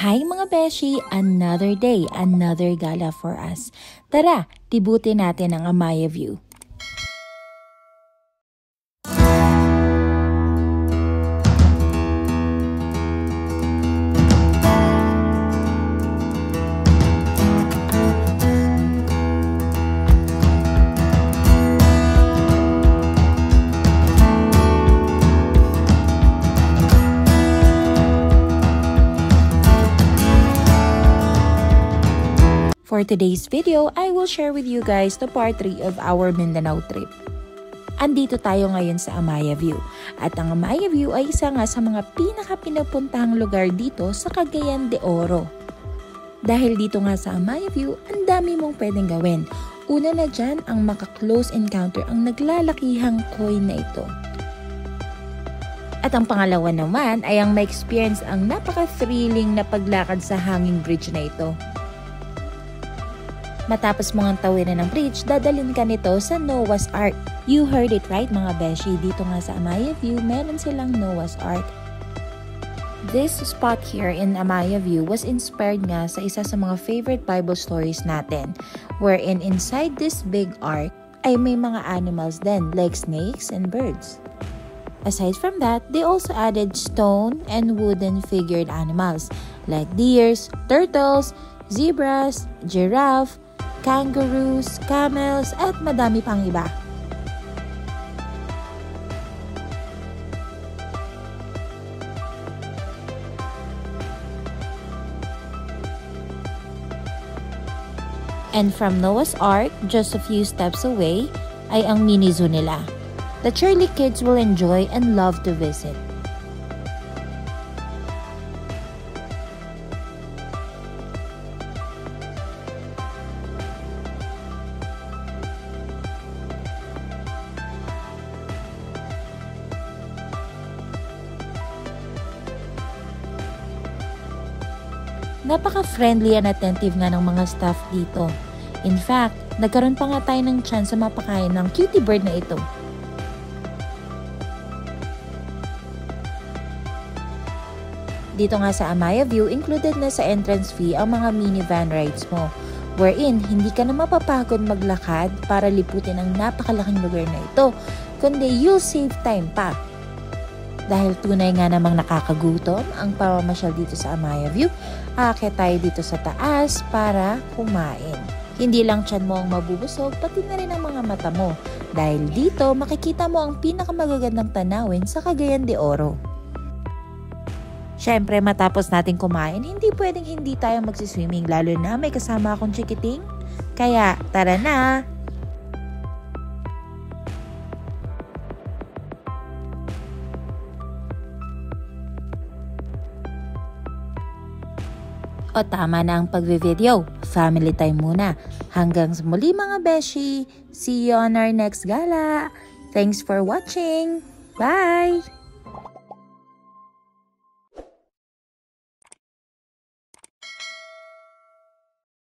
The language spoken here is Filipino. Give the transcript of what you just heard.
Hi mga beshi! Another day, another gala for us. Tara, tibutin natin ang Amaya View. For today's video, I will share with you guys the part 3 of our Mindanao trip. Andito tayo ngayon sa Amaya View. At ang Amaya View ay isa nga sa mga pinaka-pinupuntahang lugar dito sa Cagayan de Oro. Dahil dito nga sa Amaya View, ang dami mong pwedeng gawin. Una na dyan, ang maka-close encounter ang naglalakihang koi na ito. At ang pangalawa naman ay ang ma-experience ang napaka-thrilling na paglakad sa hanging bridge na ito. Matapos mong tawiran ng bridge, dadalhin ka nito sa Noah's Ark. You heard it right mga beshi, dito nga sa Amaya View, meron silang Noah's Ark. This spot here in Amaya View was inspired nga sa isa sa mga favorite Bible stories natin, wherein inside this big ark ay may mga animals din like snakes and birds. Aside from that, they also added stone and wooden figured animals like deers, turtles, zebras, giraffe, kangaroos, camels, at madami pang iba. And from Noah's Ark, just a few steps away, ay ang mini zoo nila. The Shirley kids will enjoy and love to visit. Napaka-friendly and attentive nga ng mga staff dito. In fact, nagkaroon pa nga tayo ng chance sa mapakain ng cutie bird na ito. Dito nga sa Amaya View, included na sa entrance fee ang mga minivan rides mo, wherein hindi ka na mapapagod maglakad para liputin ang napakalaking lugar na ito, kundi you'll save time pa. Dahil tunay nga namang nakakagutom ang pamamasyal dito sa Amaya View, aakyat tayo dito sa taas para kumain. Hindi lang tiyan mo ang mabubusog, pati na rin ang mga mata mo. Dahil dito, makikita mo ang pinakamagagandang tanawin sa Cagayan de Oro. Syempre, matapos natin kumain, hindi pwedeng hindi tayo magsiswimming, lalo na may kasama akong chikiting. Kaya, tara na! O tama na ang pagve-video. Family time muna. Hanggang sa muli mga beshi. See you on our next gala. Thanks for watching. Bye!